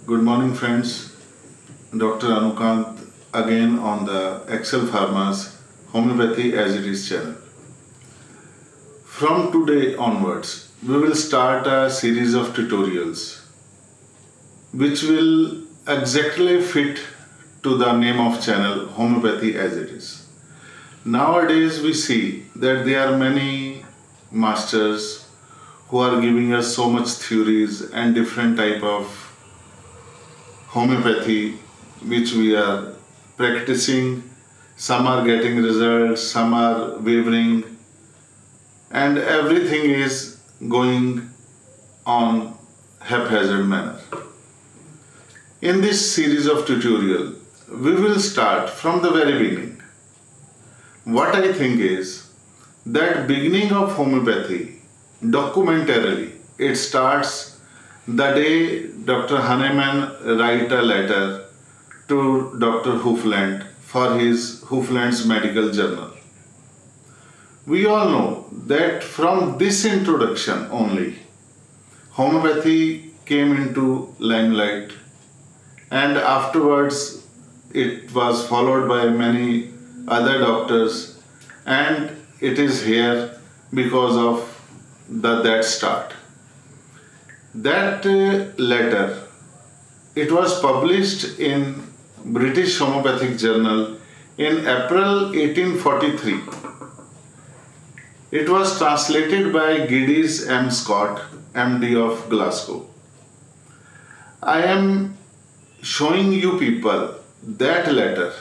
Good morning, friends. Dr. Anukant again on the Excel Pharma's Homeopathy as it is channel. From today onwards, we will start a series of tutorials which will exactly fit to the name of channel Homeopathy as it is. Nowadays, we see that there are many masters who are giving us so much theories and different type of homeopathy which we are practicing. Some are getting results, some are wavering, and everything is going on haphazard manner. In this series of tutorial, we will start from the very beginning. What I think is that beginning of homeopathy, documentarily, it starts the day Dr. Hahnemann write a letter to Dr. Hufeland for his Hufeland's medical journal. We all know that from this introduction only, homeopathy came into limelight, and afterwards it was followed by many other doctors, and it is here because of that start. That letter, it was published in British Homeopathic Journal in April 1843. It was translated by Giddys M. Scott, MD of Glasgow. I am showing you people that letter.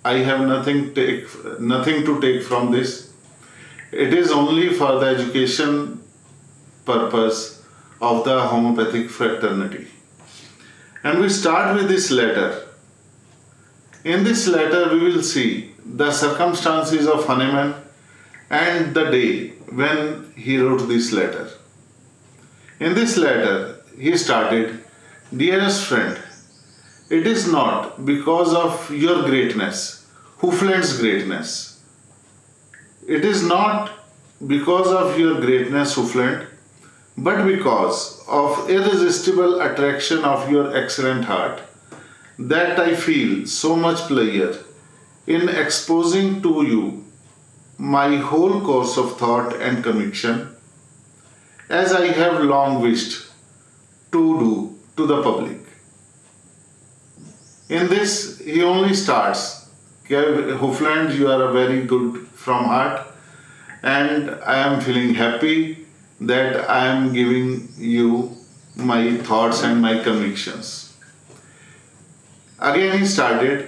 I have nothing to take from this. It is only for the education purpose of the homeopathic fraternity. And we start with this letter. In this letter, we will see the circumstances of Hahnemann and the day when he wrote this letter. In this letter, he started, "Dearest friend, it is not because of your greatness, Hufeland's greatness. It is not because of your greatness, Hufeland, but because of irresistible attraction of your excellent heart, that I feel so much pleasure in exposing to you my whole course of thought and conviction, as I have long wished to do to the public." In this, he only starts, "Hufeland, you are a very good from heart, and I am feeling happy that I am giving you my thoughts and my convictions." Again he started,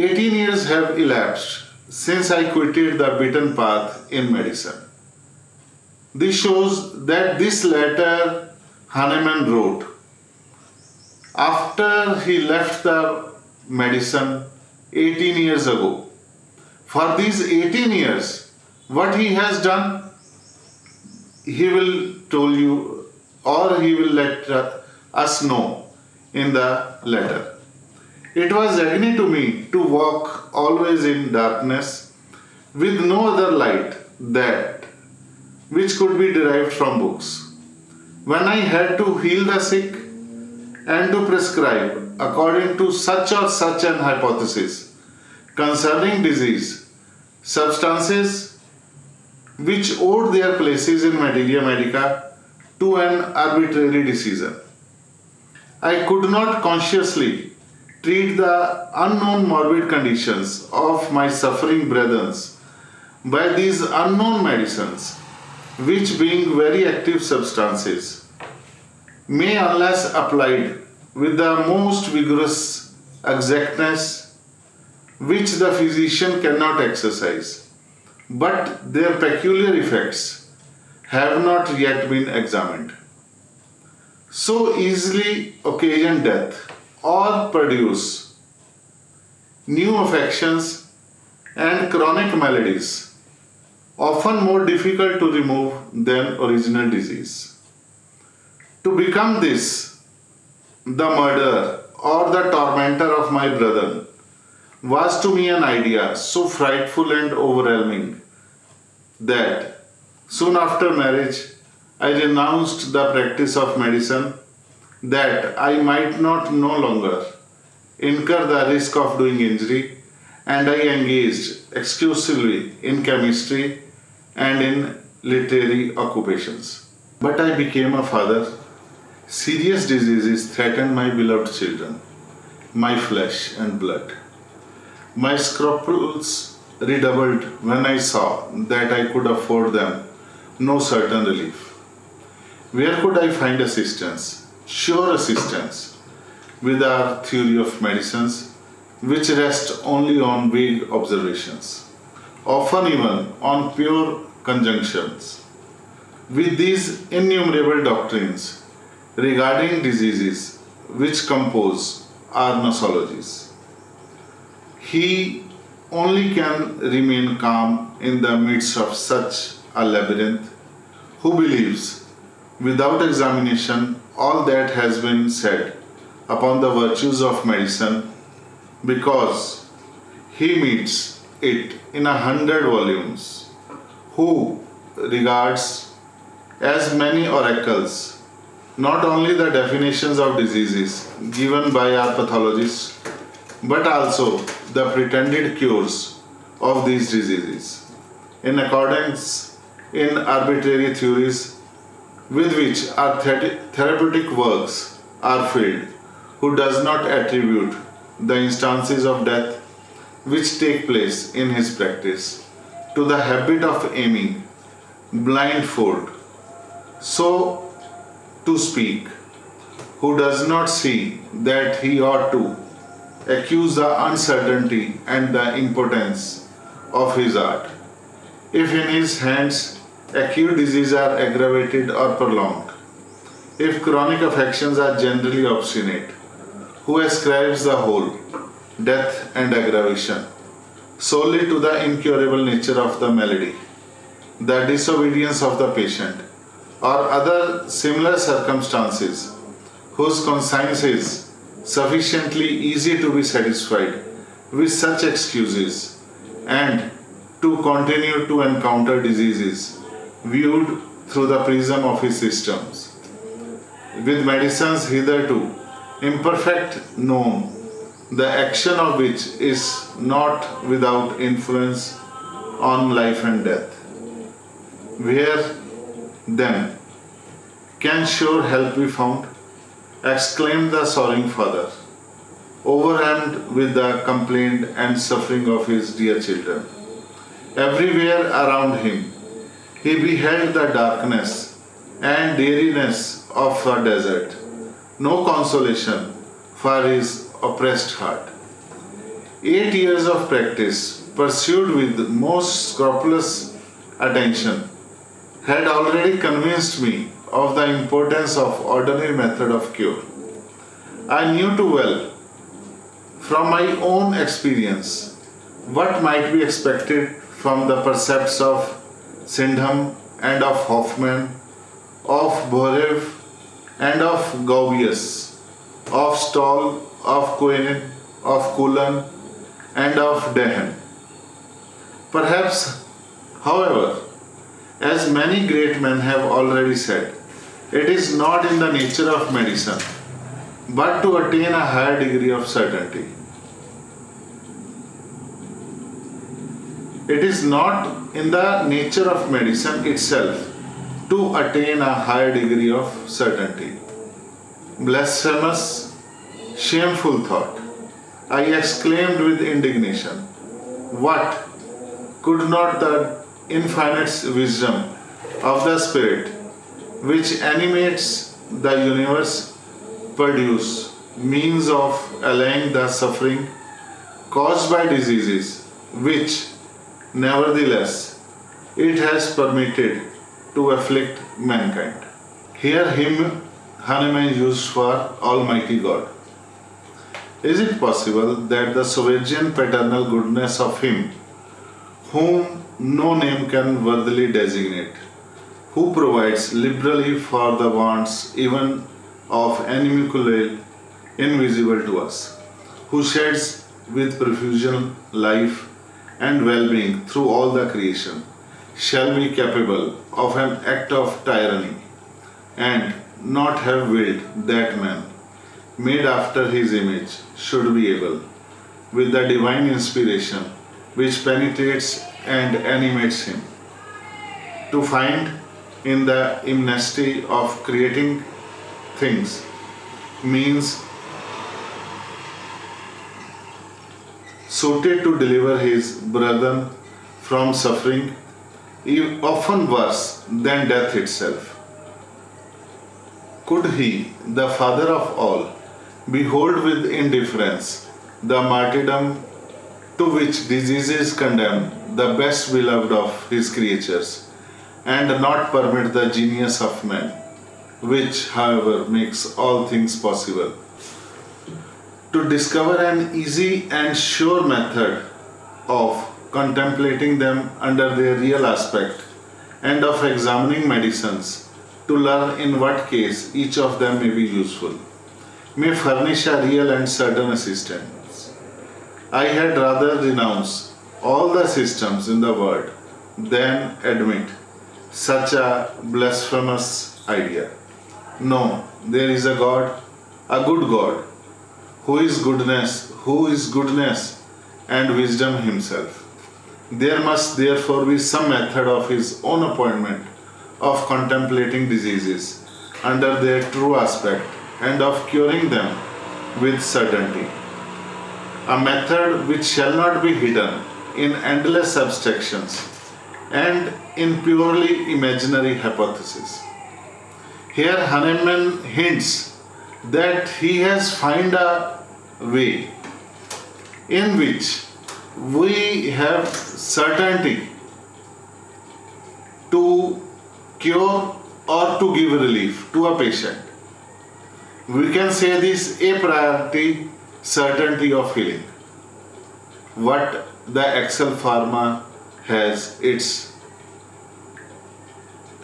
"18 years have elapsed since I quitted the beaten path in medicine." This shows that this letter Hahnemann wrote after he left the medicine 18 years ago. For these 18 years, what he has done, he will tell you, or he will let us know in the letter. "It was agony to me to walk always in darkness, with no other light that which could be derived from books. When I had to heal the sick and to prescribe according to such or such an hypothesis concerning disease, substances which owed their places in materia medica to an arbitrary decision, I could not consciously treat the unknown morbid conditions of my suffering brethren by these unknown medicines, which being very active substances, may, unless applied with the most vigorous exactness, which the physician cannot exercise, but their peculiar effects have not yet been examined, so easily occasion death or produce new affections and chronic maladies, often more difficult to remove than original disease. To become this, the murderer or the tormentor of my brethren, was to me an idea so frightful and overwhelming that soon after marriage I renounced the practice of medicine that I might not no longer incur the risk of doing injury, and I engaged exclusively in chemistry and in literary occupations. But I became a father. Serious diseases threatened my beloved children, my flesh and blood. My scruples redoubled when I saw that I could afford them no certain relief. Where could I find assistance, sure assistance, with our theory of medicines, which rests only on vague observations, often even on pure conjunctions? With these innumerable doctrines regarding diseases which compose our nosologies, he only can remain calm in the midst of such a labyrinth who believes, without examination, all that has been said upon the virtues of medicine, because he meets it in 100 volumes, who regards as many oracles not only the definitions of diseases given by our pathologists, but also the pretended cures of these diseases, in accordance in arbitrary theories with which our therapeutic works are filled, who does not attribute the instances of death which take place in his practice to the habit of aiming blindfold, so to speak, who does not see that he ought to accuse the uncertainty and the impotence of his art, if in his hands acute diseases are aggravated or prolonged, if chronic affections are generally obstinate, who ascribes the whole death and aggravation solely to the incurable nature of the malady, the disobedience of the patient, or other similar circumstances whose conscience is sufficiently easy to be satisfied with such excuses, and to continue to encounter diseases viewed through the prism of his systems, with medicines hitherto imperfect known, the action of which is not without influence on life and death. Where then can sure help be found? Exclaimed the sorrowing father, overwhelmed with the complaint and suffering of his dear children. Everywhere around him he beheld the darkness and dreariness of a desert, no consolation for his oppressed heart. 8 years of practice, pursued with most scrupulous attention, had already convinced me of the importance of ordinary method of cure. I knew too well, from my own experience, what might be expected from the precepts of Sydenham and of Hahnemann, of Bohrev and of Gaubius, of Stoll, of Cohen, of Cullen, and of Dehaene. Perhaps, however, as many great men have already said, it is not in the nature of medicine, but to attain a higher degree of certainty. It is not in the nature of medicine itself to attain a higher degree of certainty. Blasphemous, shameful thought! I exclaimed with indignation. What could not the infinite wisdom of the Spirit which animates the universe produce means of allaying the suffering caused by diseases which, nevertheless, it has permitted to afflict mankind? Here him Hahnemann used for Almighty God. Is it possible that the sovereign paternal goodness of Him whom no name can worthily designate, who provides liberally for the wants even of animalcule invisible to us, who sheds with profusion life and well-being through all the creation, shall be capable of an act of tyranny and not have willed that man, made after his image, should be able, with the divine inspiration which penetrates and animates him, to find in the immensity of creating things means suited to deliver his brethren from suffering, often worse than death itself. Could he, the Father of all, behold with indifference the martyrdom to which diseases condemn the best beloved of his creatures, and not permit the genius of man, which, however, makes all things possible, to discover an easy and sure method of contemplating them under their real aspect, and of examining medicines to learn in what case each of them may be useful, may furnish a real and certain assistance. I had rather renounce all the systems in the world than admit such a blasphemous idea. No, there is a God, a good God, who is goodness and wisdom himself. There must therefore be some method of his own appointment of contemplating diseases under their true aspect and of curing them with certainty. A method which shall not be hidden in endless abstractions and in purely imaginary hypotheses. Here Hahnemann hints that he has found a way in which we have certainty to cure or to give relief to a patient. We can say this a priori certainty of healing. What the Excel Pharma has its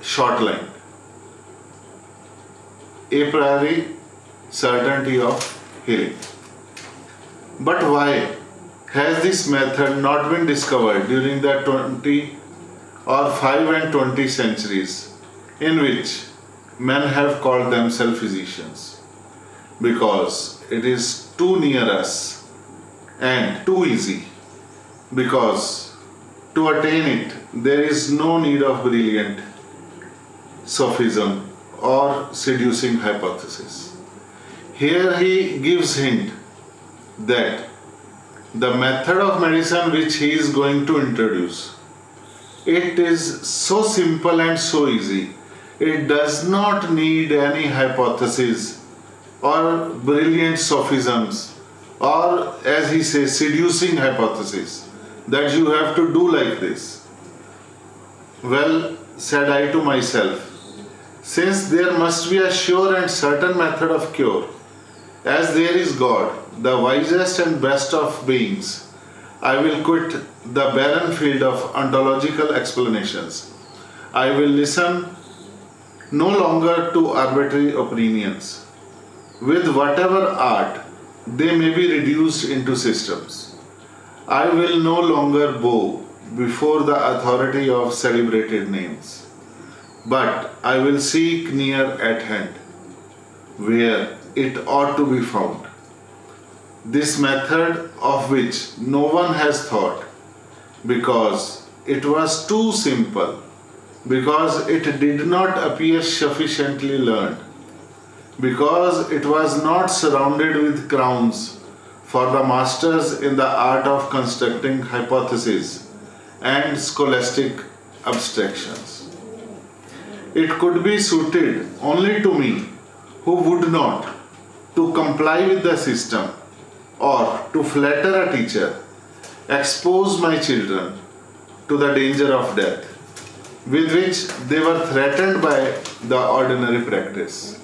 short line. A priori certainty of healing. But why has this method not been discovered during the 20 or 5 and 20 centuries in which men have called themselves physicians? Because it is too near us and too easy. Because to attain it, there is no need of brilliant sophism or seducing hypothesis. Here he gives hint that the method of medicine which he is going to introduce, it is so simple and so easy. It does not need any hypothesis or brilliant sophisms or, as he says, seducing hypothesis that you have to do like this. Well, said I to myself, since there must be a sure and certain method of cure, as there is God, the wisest and best of beings, I will quit the barren field of ontological explanations. I will listen no longer to arbitrary opinions, with whatever art they may be reduced into systems. I will no longer bow before the authority of celebrated names, but I will seek near at hand, where it ought to be found. This method of which no one has thought, because it was too simple, because it did not appear sufficiently learned, because it was not surrounded with crowns for the masters in the art of constructing hypotheses and scholastic abstractions. It could be suited only to me who would not to comply with the system or to flatter a teacher, expose my children to the danger of death, with which they were threatened by the ordinary practice.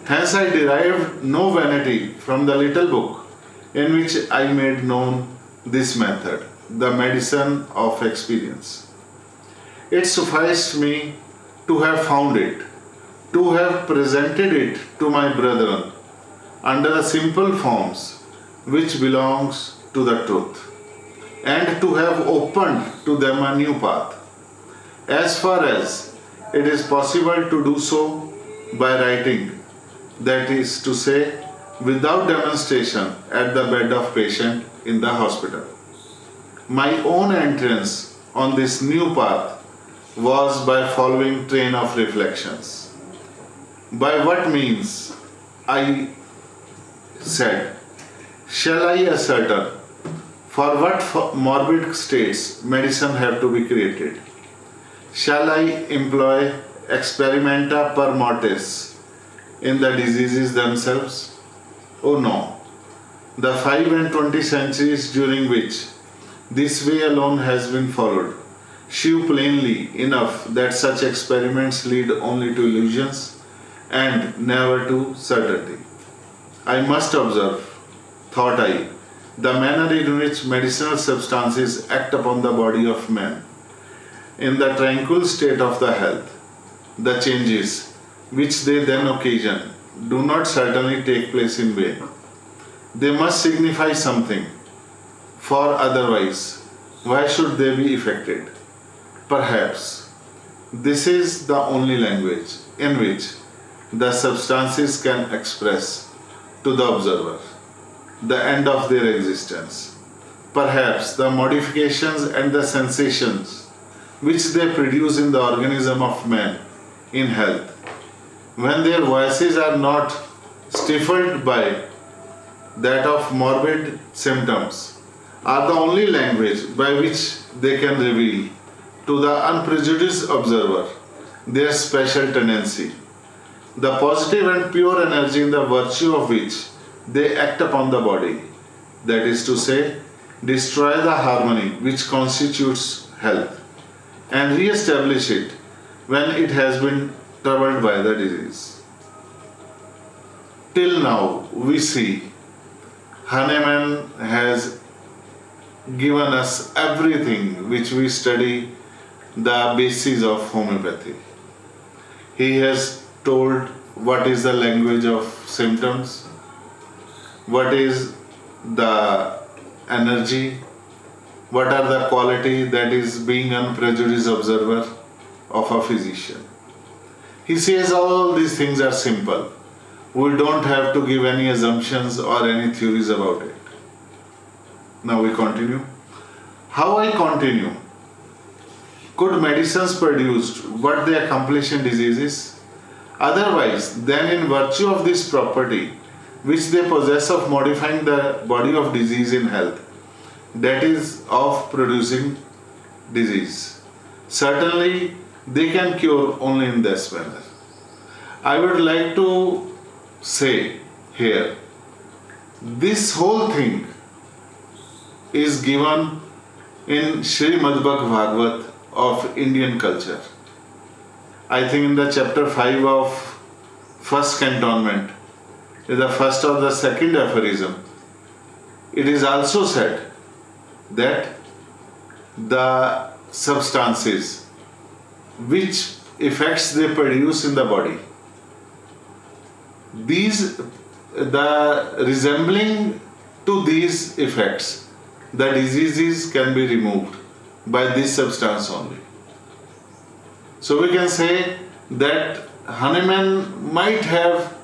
Hence I derived no vanity from the little book in which I made known this method, the medicine of experience. It sufficed me to have found it, to have presented it to my brethren under the simple forms which belongs to the truth, and to have opened to them a new path. As far as it is possible to do so, by writing, that is to say, without demonstration at the bed of patient in the hospital. My own entrance on this new path was by following train of reflections. By what means, I said, shall I ascertain for what morbid states medicine have to be created? Shall I employ experimenta per mortis in the diseases themselves? Oh no. The 5 and 20 centuries during which this way alone has been followed shew plainly enough that such experiments lead only to illusions and never to certainty. I must observe, thought I, the manner in which medicinal substances act upon the body of man in the tranquil state of the health. The changes which they then occasion do not certainly take place in vain. They must signify something, for otherwise, why should they be effected? Perhaps this is the only language in which the substances can express to the observer the end of their existence. Perhaps the modifications and the sensations which they produce in the organism of man in health, when their voices are not stifled by that of morbid symptoms, are the only language by which they can reveal to the unprejudiced observer their special tendency, the positive and pure energy in the virtue of which they act upon the body, that is to say, destroy the harmony which constitutes health and re-establish it when it has been troubled by the disease. Till now, we see Hahnemann has given us everything which we study the basis of homeopathy. He has told what is the language of symptoms, what is the energy, what are the quality that is being unprejudiced observer of a physician. He says all these things are simple. We don't have to give any assumptions or any theories about it. Now we continue. How I continue? Could medicines produce what they accomplish in diseases? Otherwise, then in virtue of this property which they possess of modifying the body of disease in health, that is of producing disease, certainly they can cure only in this manner. I would like to say here, this whole thing is given in Srimad Bhagavad of Indian culture. I think in the chapter 5 of first cantonment, in the first or the second aphorism, it is also said that the substances which effects they produce in the body, the resembling to these effects, the diseases can be removed by this substance only. So we can say that Hahnemann might have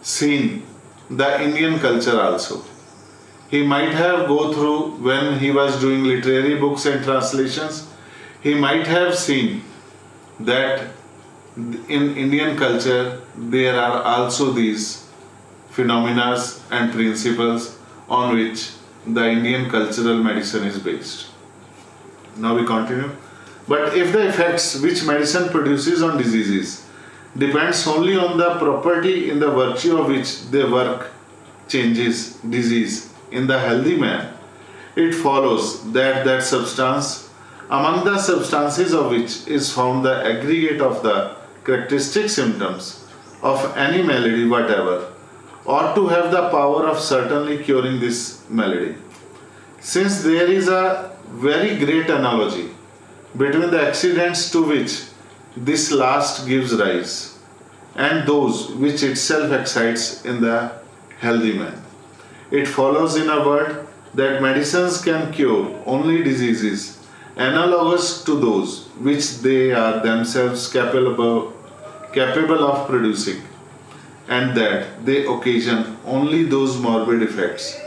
seen the Indian culture also. He might have go through, when he was doing literary books and translations, he might have seen that in Indian culture there are also these phenomena and principles on which the Indian cultural medicine is based. Now we continue. But if the effects which medicine produces on diseases depends only on the property in the virtue of which they work changes disease in the healthy man, it follows that that substance, among the substances of which is found the aggregate of the characteristic symptoms of any malady whatever, ought to have the power of certainly curing this malady. Since there is a very great analogy between the accidents to which this last gives rise and those which itself excites in the healthy man, it follows in a word that medicines can cure only diseases analogous to those which they are themselves capable of producing, and that they occasion only those morbid effects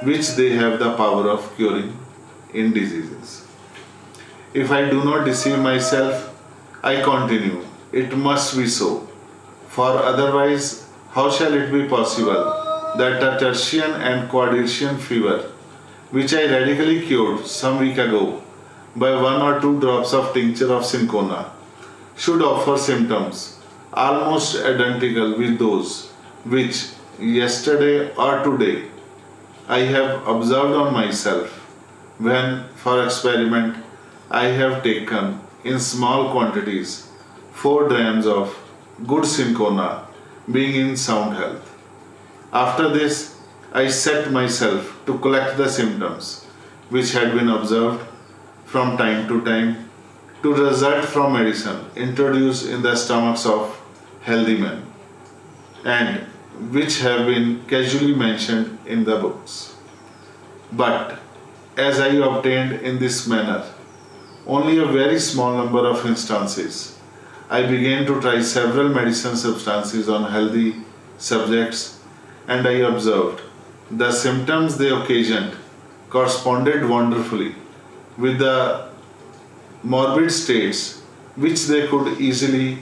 which they have the power of curing in diseases. If I do not deceive myself, I continue, it must be so. For otherwise, how shall it be possible that a tertian and quadritian fever, which I radically cured some week ago by 1 or 2 drops of tincture of cinchona, should offer symptoms almost identical with those which yesterday or today I have observed on myself when, for experiment, I have taken in small quantities 4 drams of good cinchona, being in sound health. After this, I set myself to collect the symptoms which had been observed from time to time to result from medicine introduced in the stomachs of healthy men, and which have been casually mentioned in the books. But as I obtained in this manner only a very small number of instances, I began to try several medicine substances on healthy subjects, and I observed the symptoms they occasioned corresponded wonderfully with the morbid states which they could easily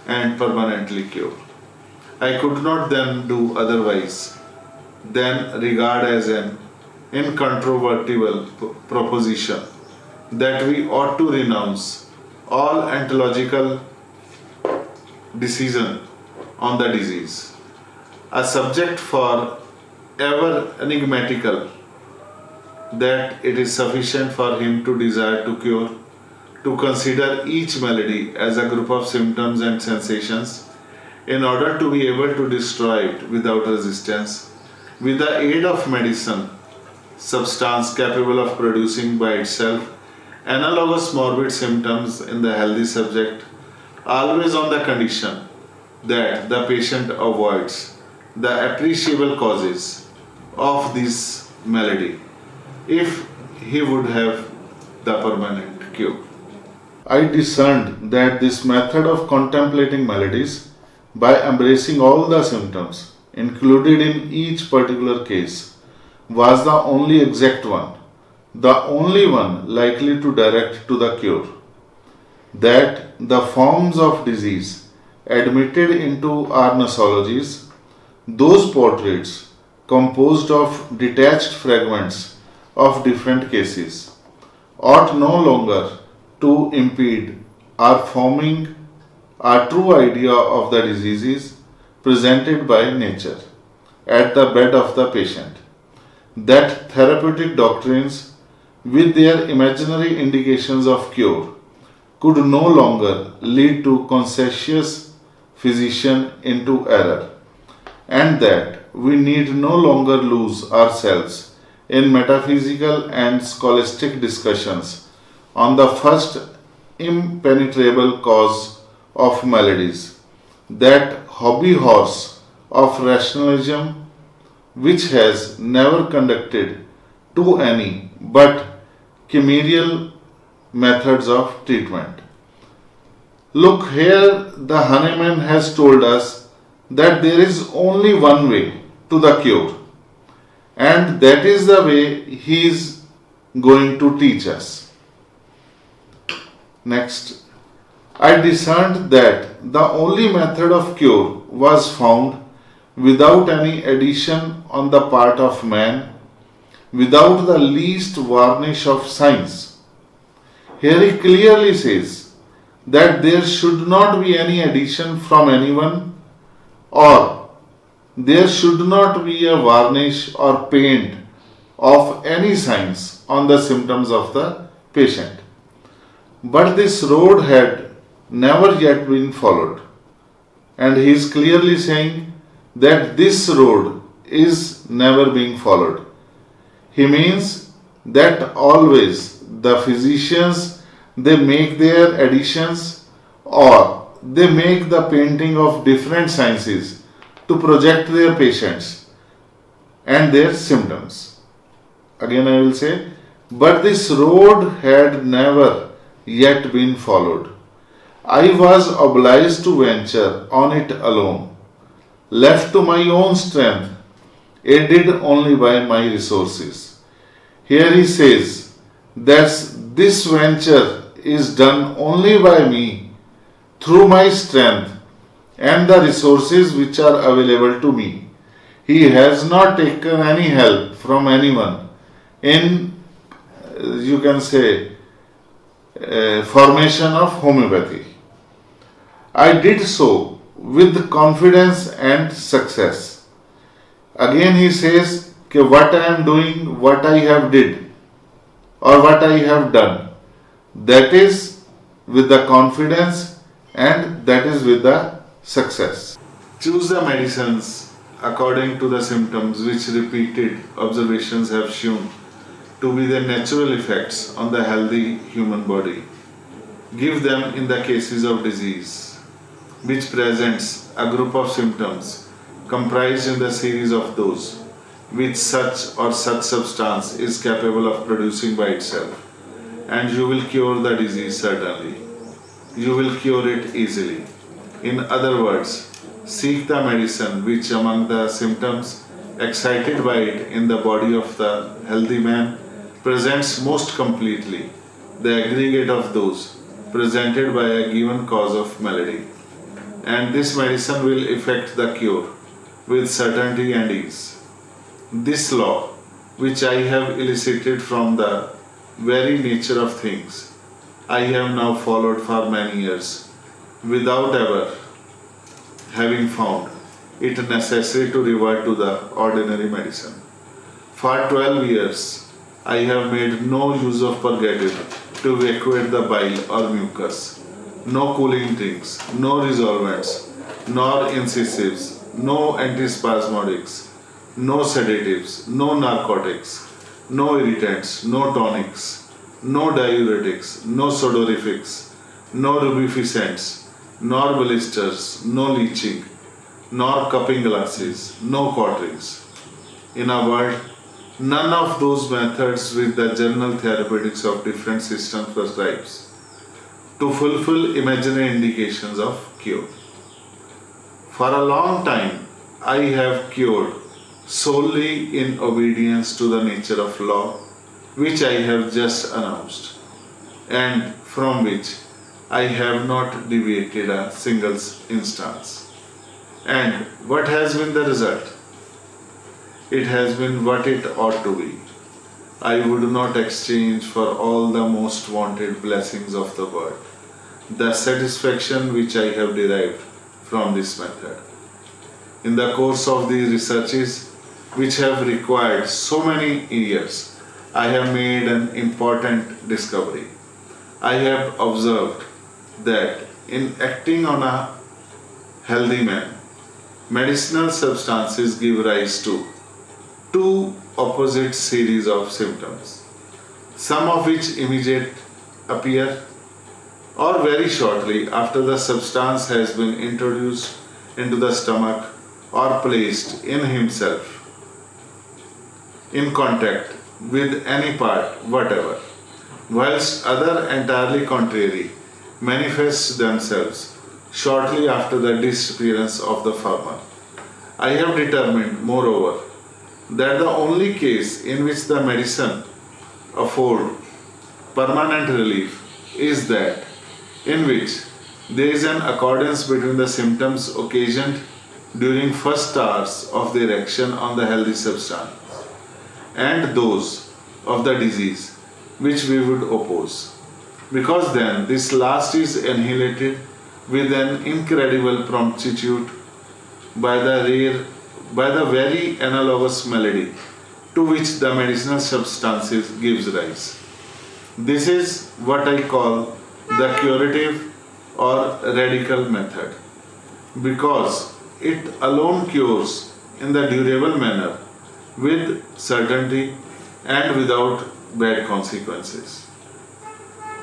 and permanently cure. I could not then do otherwise than regard as an incontrovertible proposition that we ought to renounce all ontological decision on the disease, a subject for ever enigmatical, that it is sufficient for him to desire to cure, to consider each malady as a group of symptoms and sensations, in order to be able to destroy it without resistance, with the aid of medicine, substance capable of producing by itself analogous morbid symptoms in the healthy subject, always on the condition that the patient avoids the appreciable causes of this malady, if he would have the permanent cure. I discerned that this method of contemplating maladies by embracing all the symptoms included in each particular case was the only exact one, the only one likely to direct to the cure. That the forms of disease admitted into our nosologies, those portraits composed of detached fragments of different cases, ought no longer to impede our forming a true idea of the diseases presented by nature at the bed of the patient. That therapeutic doctrines, with their imaginary indications of cure, could no longer lead to conscientious physician into error, and that we need no longer lose ourselves in metaphysical and scholastic discussions on the first impenetrable cause of maladies, that hobby horse of rationalism which has never conducted to any but chimerial methods of treatment. Look, here the Hahnemann has told us that there is only one way to the cure, and that is the way he is going to teach us. Next, I discerned that the only method of cure was found without any addition on the part of man, without the least varnish of science. Here he clearly says that there should not be any addition from anyone, or there should not be a varnish or paint of any science on the symptoms of the patient. But this road had never yet been followed, and he is clearly saying that this road is never being followed. He means that always the physicians, they make their additions or they make the painting of different sciences to project their patients and their symptoms. Again I will say, but this road had never yet been followed. I was obliged to venture on it alone, left to my own strength, aided only by my resources. Here he says that this venture is done only by me through my strength and the resources which are available to me. He has not taken any help from anyone in, you can say, formation of homeopathy. I did so with confidence and success. Again he says कि what I am doing, what I have did or what I have done, that is with the confidence and that is with the success. Choose the medicines according to the symptoms which repeated observations have shown to be the natural effects on the healthy human body. Give them in the cases of disease, which presents a group of symptoms comprised in the series of those which such or such substance is capable of producing by itself, and you will cure the disease certainly. You will cure it easily. In other words, seek the medicine which among the symptoms excited by it in the body of the healthy man presents most completely the aggregate of those presented by a given cause of malady. And this medicine will effect the cure with certainty and ease. This law, which I have elicited from the very nature of things, I have now followed for many years, without ever having found it necessary to revert to the ordinary medicine. For 12 years, I have made no use of purgative to evacuate the bile or mucus, no cooling drinks, no resolvents, nor incisives, no antispasmodics, no sedatives, no narcotics, no irritants, no tonics, no diuretics, no sodorifics, no rubeficants, nor blisters, no leaching, nor cupping glasses, no quarterings. In a word, none of those methods which the general therapeutics of different systems prescribes to fulfill imaginary indications of cure. For a long time, I have cured solely in obedience to the nature of law which I have just announced, and from which I have not deviated a single instance. And what has been the result? It has been what it ought to be. I would not exchange for all the most wanted blessings of the world the satisfaction which I have derived from this method. In the course of these researches, which have required so many years, I have made an important discovery. I have observed that in acting on a healthy man, medicinal substances give rise to two opposite series of symptoms, some of which immediate appear or very shortly after the substance has been introduced into the stomach or placed in himself in contact with any part whatever, whilst other entirely contrary manifest themselves shortly after the disappearance of the former. I have determined, moreover, that the only case in which the medicine afford permanent relief is that in which there is an accordance between the symptoms occasioned during first hours of their action on the healthy substance and those of the disease which we would oppose, because then this last is annihilated with an incredible promptitude by the very analogous malady to which the medicinal substances gives rise. This is what I call the curative or radical method, because it alone cures in the durable manner with certainty and without bad consequences.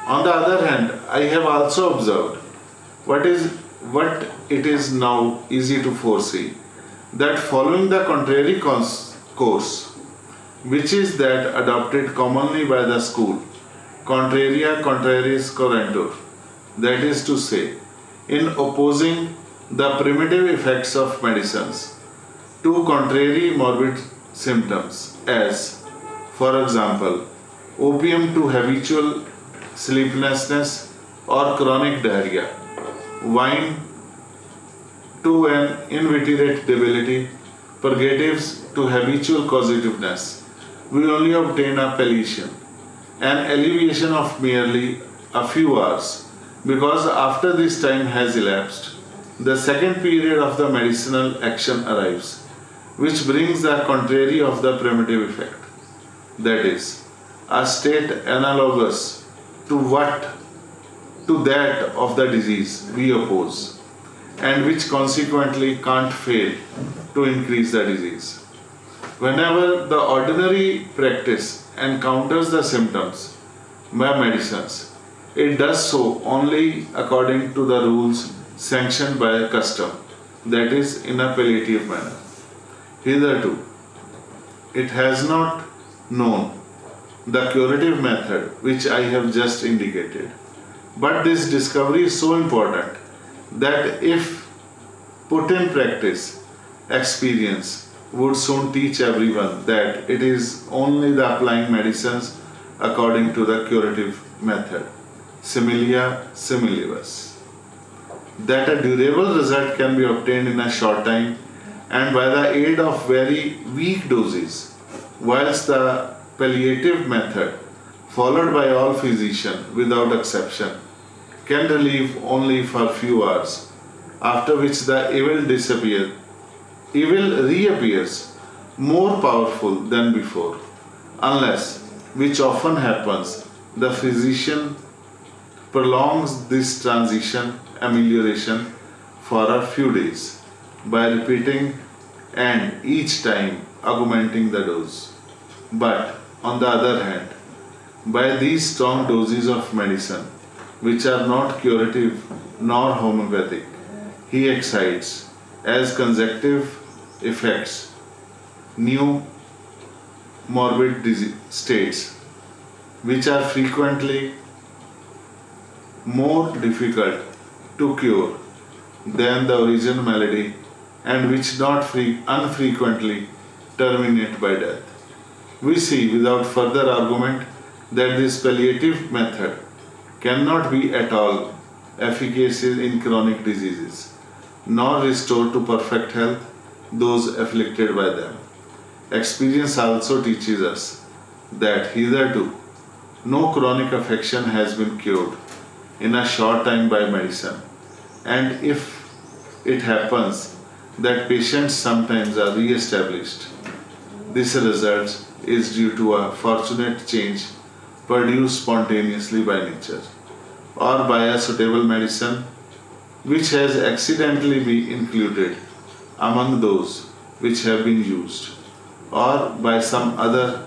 On the other hand, I have also observed what it is now easy to foresee, that following the contrary course, which is that adopted commonly by the school, contraria contraris curentur, that is to say, in opposing the primitive effects of medicines to contrary morbid symptoms, as, for example, opium to habitual sleeplessness or chronic diarrhea, wine to an inveterate debility, purgatives to habitual causativeness, we only obtain a palliation, an alleviation of merely a few hours, because after this time has elapsed, the second period of the medicinal action arrives, which brings the contrary of the primitive effect, that is, a state analogous to that of the disease we oppose, and which consequently can't fail to increase the disease. Whenever the ordinary practice encounters the symptoms by medicines, it does so only according to the rules sanctioned by custom, that is, in a palliative manner. Hitherto, it has not known the curative method which I have just indicated. But this discovery is so important that if put in practice, experience would soon teach everyone that it is only the applying medicines according to the curative method, similia similibus, that a durable result can be obtained in a short time and by the aid of very weak doses, whilst the palliative method, followed by all physicians without exception, can relieve only for few hours, after which the evil reappears more powerful than before, unless, which often happens, the physician prolongs this transition amelioration for a few days by repeating and each time augmenting the dose. But on the other hand, by these strong doses of medicine, which are not curative nor homeopathic, he excites as consecutive effects new morbid states, which are frequently more difficult to cure than the original malady and which not unfrequently terminate by death. We see without further argument that this palliative method cannot be at all efficacious in chronic diseases, nor restore to perfect health those afflicted by them. Experience also teaches us that hitherto no chronic affection has been cured in a short time by medicine, and if it happens that patients sometimes are re-established, this result is due to a fortunate change produced spontaneously by nature, or by a suitable medicine which has accidentally been included among those which have been used, or by some other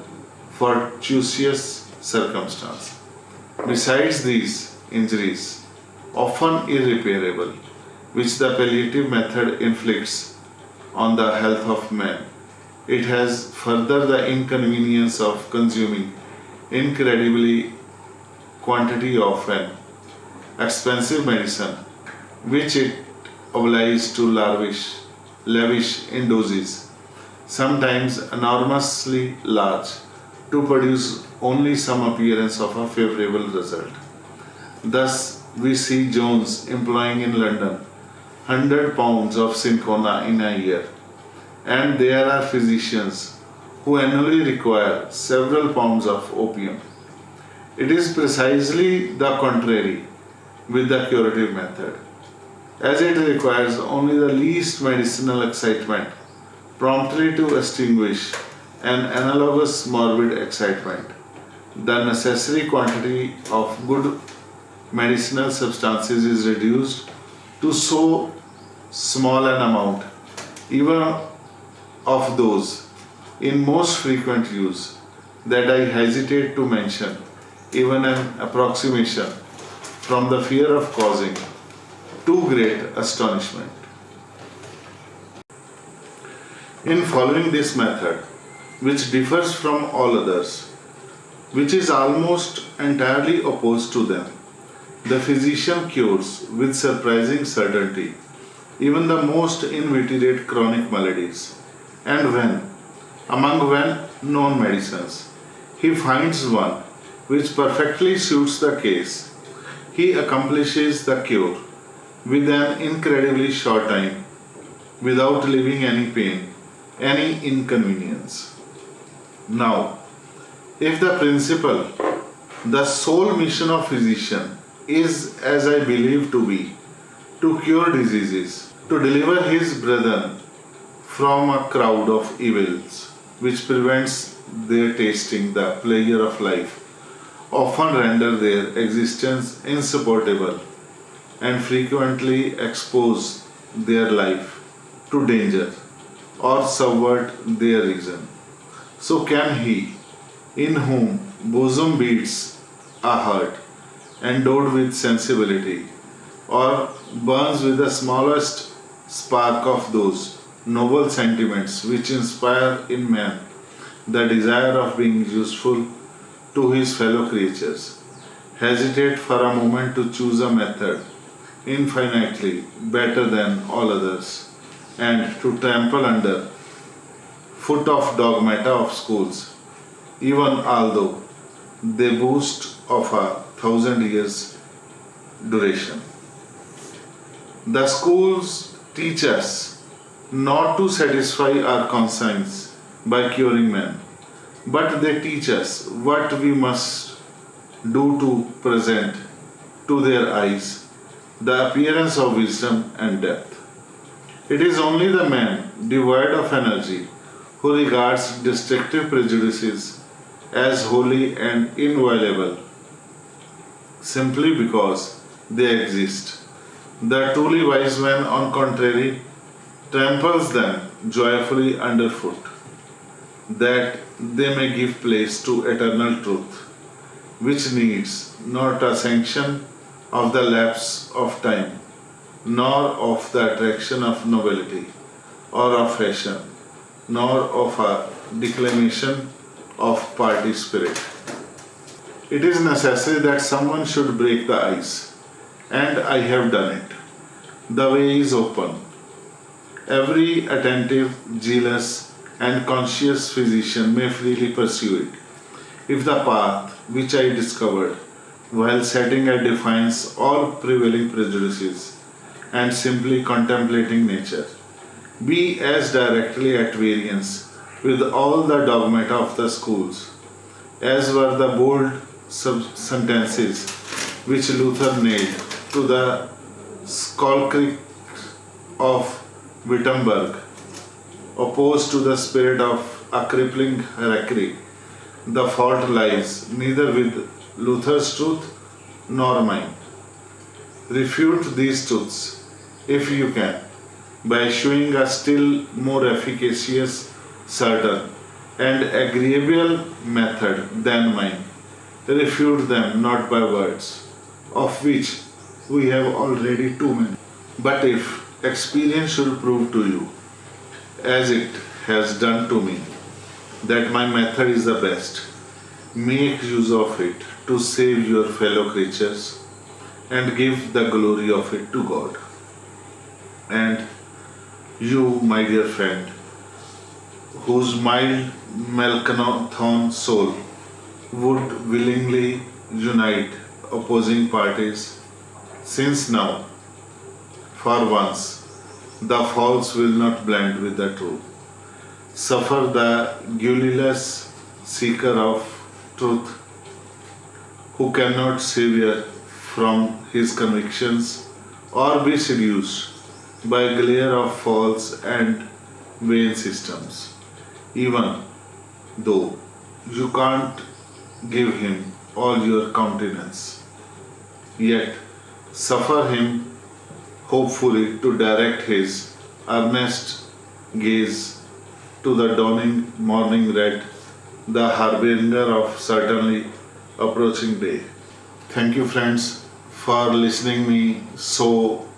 fortuitous circumstance. Besides these injuries, often irreparable, which the palliative method inflicts on the health of man, it has further the inconvenience of consuming incredibly quantity of an expensive medicine, which it obliges to lavish in doses, sometimes enormously large, to produce only some appearance of a favorable result. Thus, we see Jones employing in London 100 pounds of cinchona in a year, and there are physicians who annually require several pounds of opium. It is precisely the contrary with the curative method, as it requires only the least medicinal excitement promptly to extinguish an analogous morbid excitement. The necessary quantity of good medicinal substances is reduced to so small an amount, even of those in most frequent use, that I hesitate to mention even an approximation from the fear of causing too great astonishment. In following this method, which differs from all others, which is almost entirely opposed to them, The physician cures with surprising certainty even the most inveterate chronic maladies. And when, among well-known medicines, he finds one which perfectly suits the case, he accomplishes the cure with an incredibly short time without leaving any pain, any inconvenience. Now, if the principle, the sole mission of physician is, as I believe to be, to cure diseases, to deliver his brethren from a crowd of evils which prevents their tasting the pleasure of life, often render their existence insupportable and frequently expose their life to danger or subvert their reason. So can he, in whom bosom beats a heart endowed with sensibility, or burns with the smallest spark of those noble sentiments which inspire in man the desire of being useful to his fellow creatures, hesitate for a moment to choose a method infinitely better than all others, and to trample under foot of dogmata of schools, even although they boast of 1,000 years duration. The schools teach us not to satisfy our conscience by curing men, but they teach us what we must do to present to their eyes the appearance of wisdom and depth. It is only the man devoid of energy who regards destructive prejudices as holy and inviolable simply because they exist. The truly wise man, on contrary, tramples them joyfully underfoot, that they may give place to eternal truth, which needs not a sanction of the lapse of time, nor of the attraction of nobility, or of fashion, nor of a declamation of party spirit. It is necessary that someone should break the ice, and I have done it. The way is open. Every attentive, zealous, and conscious physician may freely pursue it, if the path which I discovered, while setting at defiance all prevailing prejudices and simply contemplating nature, be as directly at variance with all the dogmata of the schools as were the bold sentences which Luther nailed to the skullcrest of Wittenberg, opposed to the spirit of a crippling heresiarchy. The fault lies neither with Luther's truth nor mine. Refute these truths, if you can, by showing a still more efficacious, certain, and agreeable method than mine. Refute them not by words, of which we have already too many. But if experience should prove to you, as it has done to me, that my method is the best, make use of it to save your fellow creatures and give the glory of it to God. And you, my dear friend, whose mild Malconthon soul would willingly unite opposing parties, since now, for once, the false will not blend with the true. Suffer the guileless seeker of truth, who cannot sever from his convictions or be seduced by glare of false and vain systems, even though you can't give him all your countenance. Yet suffer him hopefully to direct his earnest gaze to the dawning morning red, the harbinger of certainly approaching day. Thank you, friends, for listening me so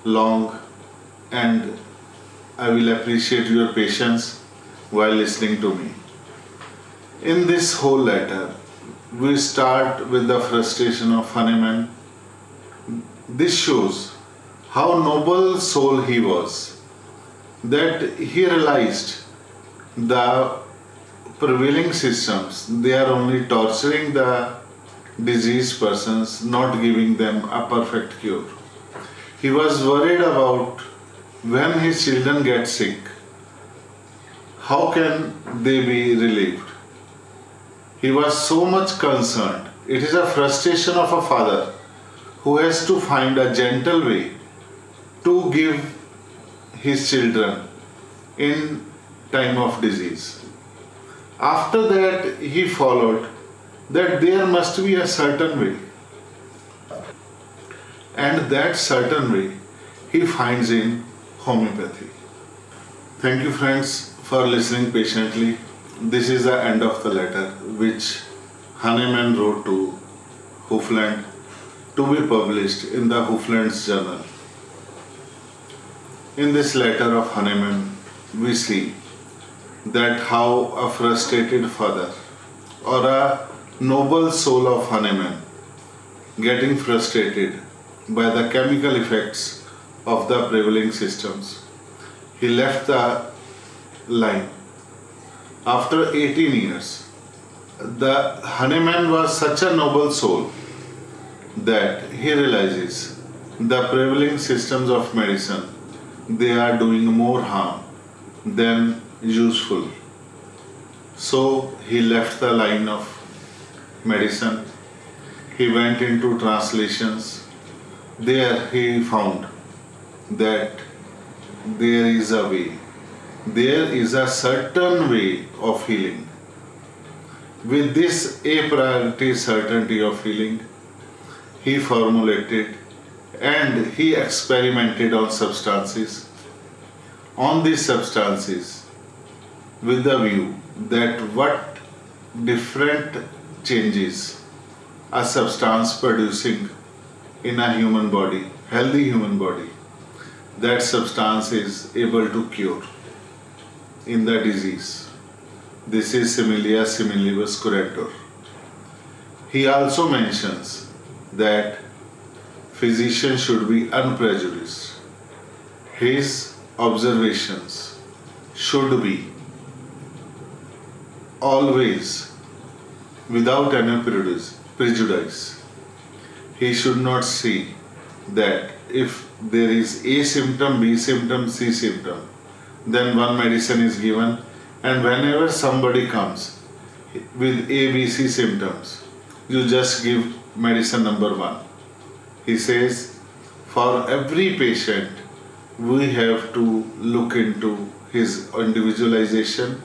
long, and I will appreciate your patience while listening to me. In this whole letter, we start with the frustration of Hahnemann. This shows how noble soul he was, that he realized the prevailing systems, they are only torturing the diseased persons, not giving them a perfect cure. He was worried about when his children get sick, how can they be relieved? He was so much concerned. It is a frustration of a father who has to find a gentle way to give his children in time of disease. After that, he followed that there must be a certain way, and that certain way he finds in homeopathy. Thank you, friends, for listening patiently. This is the end of the letter which Hahnemann wrote to Hufeland to be published in the Hufeland's journal. In this letter of Hahnemann, we see that how a frustrated father or a noble soul of Hahnemann getting frustrated by the chemical effects of the prevailing systems, he left the line. After 18 years, the Hahnemann was such a noble soul that he realizes the prevailing systems of medicine, they are doing more harm than useful. So he left the line of medicine. He went into translations. There he found that there is a way. There is a certain way of healing. With this a priority certainty of healing, he formulated and he experimented on substances. On these substances, with the view that what different changes a substance producing in a human body, healthy human body, that substance is able to cure in the disease. This is similia, similibus, curentur. He also mentions that physician should be unprejudiced. His observations should be always without any prejudice. He should not see that if there is A symptom, B symptom, C symptom, then one medicine is given, and whenever somebody comes with A, B, C symptoms, you just give medicine number 1. He says, for every patient, we have to look into his individualization,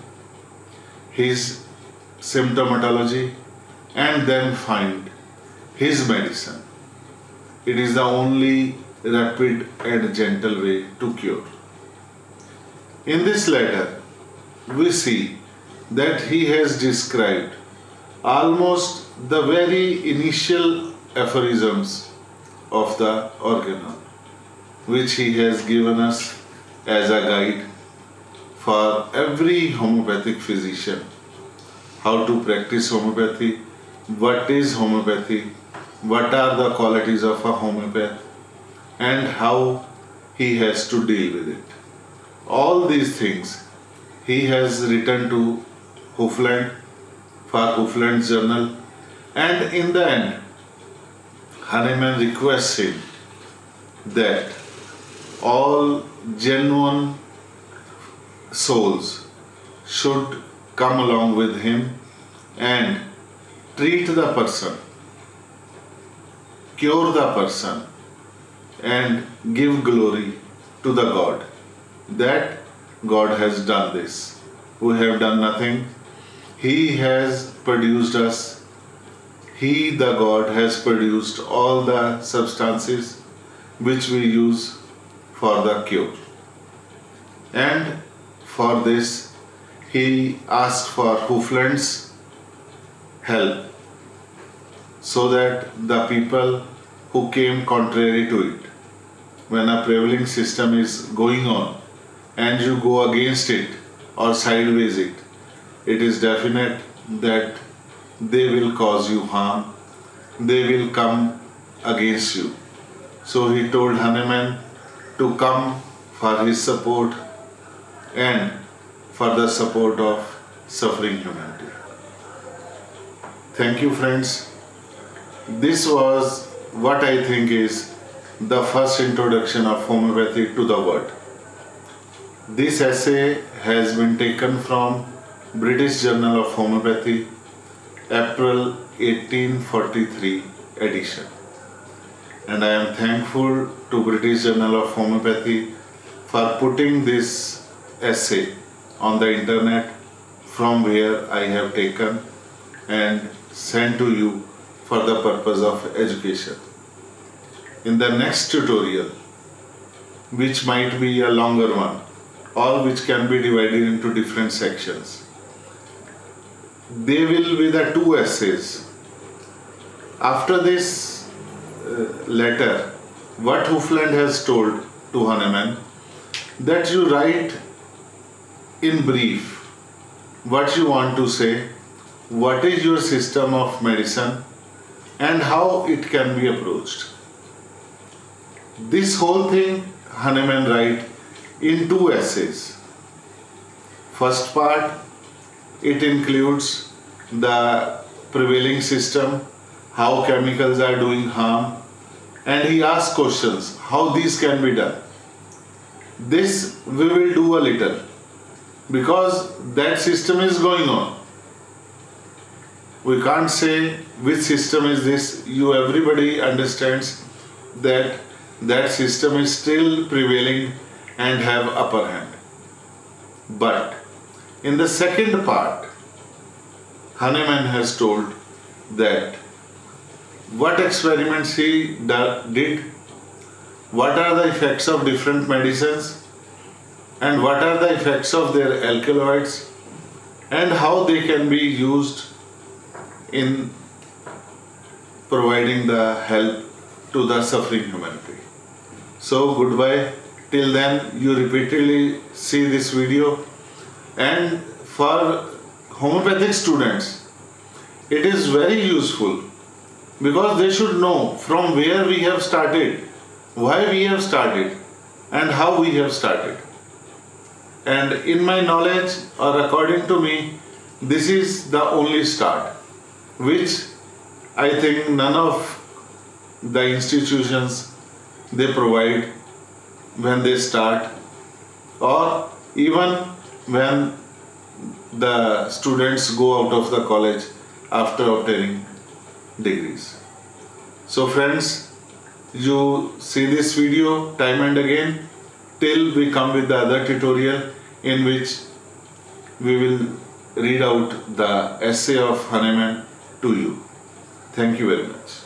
his symptomatology, and then find his medicine. It is the only rapid and gentle way to cure. In this letter, we see that he has described almost the very initial aphorisms of the organon, which he has given us as a guide for every homeopathic physician. How to practice homeopathy, what is homeopathy, what are the qualities of a homeopath, and how he has to deal with it. All these things he has written to Hufeland for Hufeland's journal, and in the end, Hahnemann requests him that all genuine souls should come along with him and treat the person, cure the person, and give glory to the God. That God has done this. We have done nothing. He has produced us. He, the God, has produced all the substances which we use for the cure. And for this, he asked for Hufeland's help, so that the people who came contrary to it, when a prevailing system is going on and you go against it or sideways it, it is definite that they will cause you harm, they will come against you. So he told Hahnemann to come for his support and for the support of suffering humanity. Thank you, friends. This was what I think is the first introduction of homeopathy to the world. This essay has been taken from British Journal of Homeopathy, April 1843 edition. And I am thankful to British Journal of Homeopathy for putting this essay on the internet from where I have taken and sent to you for the purpose of education. In the next tutorial, which might be a longer one, or which can be divided into different sections, they will be the two essays. After this letter, what Hufeland has told to Hahnemann, that you write in brief what you want to say, what is your system of medicine, and how it can be approached. This whole thing Hahnemann write in two essays. First part, it includes the prevailing system, how chemicals are doing harm, and he asks questions, how these can be done. This we will do a little, because that system is going on. We can't say which system is this. Everybody understands that that system is still prevailing and have upper hand. But in the second part, Hahnemann has told that what experiments he did, what are the effects of different medicines, and what are the effects of their alkaloids, and how they can be used in providing the help to the suffering humanity. So goodbye. Till then, you repeatedly see this video, and for homeopathic students, it is very useful, because they should know from where we have started, why we have started, and how we have started. And in my knowledge, or according to me, this is the only start, which I think none of the institutions they provide when they start, or even when the students go out of the college after obtaining degrees. So friends, you see this video time and again till we come with the other tutorial in which we will read out the essay of Hahnemann to you. Thank you very much.